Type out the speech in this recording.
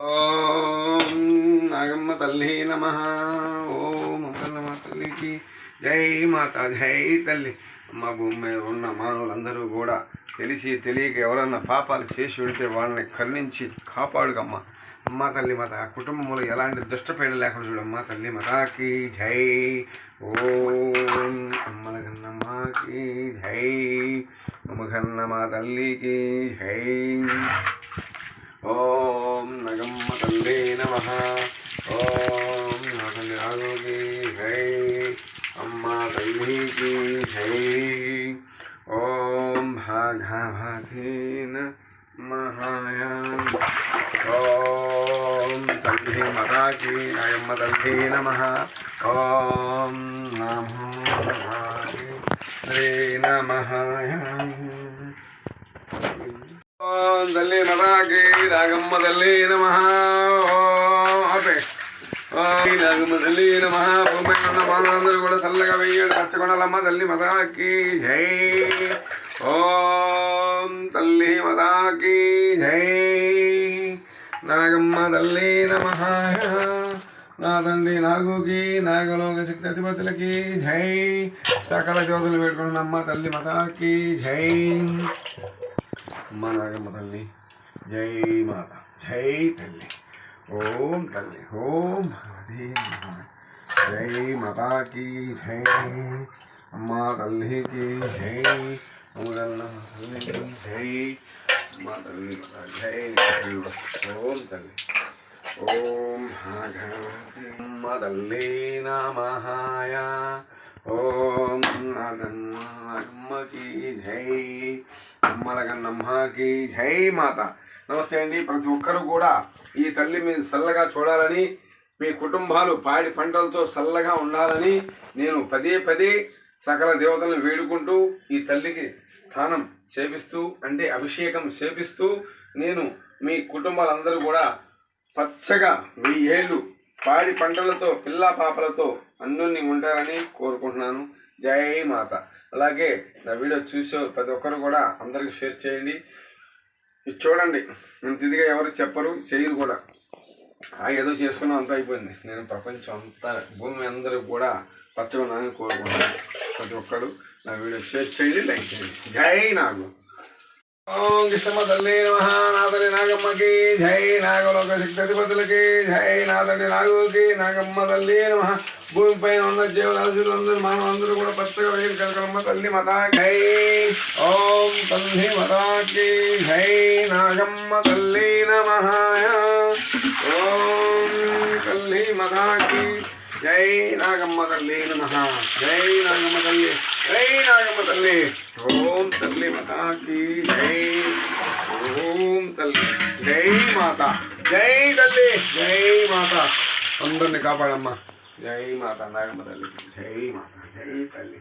ఓం నాగమ్మ తల్లి నమ. ఓం అమ్మమ్మ తల్లికి జై మాత, జై తల్లి. అమ్మ భూమి మీద ఉన్న మానవులందరూ కూడా తెలిసి తెలియక ఎవరన్నా పాపాలు చేసి ఉంటే వాళ్ళని కరుణించి కాపాడుకమ్మ. అమ్మ తల్లి మాత కుటుంబంలో ఎలాంటి దుష్టపీడ లేకుండా చూడమ్మ తల్లి మాతకి జై. ఓం అమ్మల గన్నమ్మకి జై, అమ్మగన్నమ్మ తల్లికి జై. ఓం నగమ్మ తల్లి నమ. ఓం నగలి ఆరోగ్య జై, అమ్మ తల్లికి జై. ఓం భాగవతీన మహాయాన్. ఓం తల్లి మతాకి అయమ్మ తల్లి నమ. ఓం నమో శ్రీ నమహాయాన్. ఓం తల్లి మతాకి నాగమ్మ తల్లి నమ. నాగమ్మ తల్లి నమ. భూమి ఉన్న మానవులందరూ కూడా చల్లగా వెయ్యాడు పచ్చకొండలమ్మ తల్లి మతాకి జై. ఓం తల్లి మతాకి జై. నాగమ్మ తల్లి నమ. నా తండ్రి నాగుకి నాగలోక శక్తి అధిపతులకి జై. సకల జ్యోతులు పెట్టుకున్నమ్మ తల్లి మతాకి జై. అమ్మ నాగమ్మ తల్లి జై మాత, జై తల్లి. ఓం తల్లి ఓం భగవతి జై మాతాకి జై. అమ్మ తల్లికి జై, అమ్మగన్న తల్లికి జై. అమ్మ తల్లి జై. ఓం తల్లి ఓం భగవతి అమ్మ తల్లి నమః. ఓం నాగమ్మకి జై, అమ్మల గన్నమ్మకి జై మాత. నమస్తే అండి. ప్రతి ఒక్కరు కూడా ఈ తల్లి మీద చల్లగా చూడాలని, మీ కుటుంబాలు పాడి పంటలతో చల్లగా ఉండాలని నేను పదే పదే సకల దేవతలను వేడుకుంటూ ఈ తల్లికి స్నానం చేపిస్తూ, అంటే అభిషేకం చేపిస్తూ, నేను మీ కుటుంబాలందరూ కూడా పచ్చగా 1000 ఏళ్ళు పాడి పంటలతో పిల్లా పాపలతో అన్యోన్యంగా ఉంటారని కోరుకుంటున్నాను. జై మాత. అలాగే నా వీడియో చూసే ప్రతి ఒక్కరు కూడా అందరికీ షేర్ చేయండి. ఇది చూడండి, ఇంత ఇదిగా ఎవరు చెప్పరు, చేయరు కూడా. ఏదో చేసుకున్నాం, అంతా అయిపోయింది. నేను ప్రపంచం అంతా భూమి అందరూ కూడా పచ్చగా ఉన్నానని కోరుకుంటున్నాను. ప్రతి ఒక్కరు నా వీడియో షేర్ చేయండి, లైక్ చేయండి. జై నాగు. ఓం కృష్ణమ్మ తల్లి నమ. నా తల్లి నాగమ్మకి జై. నాగలోక శక్తి అధిపతులకి జై. నా తల్లి నాగుకి నాగమ్మ తల్లి నమ. భూమిపైన ఉన్న జీవులందరూ మానవులందరూ కూడా పచ్చగా వేరు కలకలమ్మ తల్లి మతా జై. ఓం తల్లి మతాకి జై. నాగమ్మ తల్లి నమ. ఓం తల్లి మతాకి జై. నాగమ్మ తల్లి నమ. జై నాగమ్మ తల్లి, జై నాగమ్మ తల్లి. ఓం తల్లి మతాకి జై. ఓం తల్లి జై మాత, జై తల్లి, జై మాత. అందరిని కాపాడమ్మా. జై మాత నాగమ్మ తల్లి, జై మాత, జై తల్లి.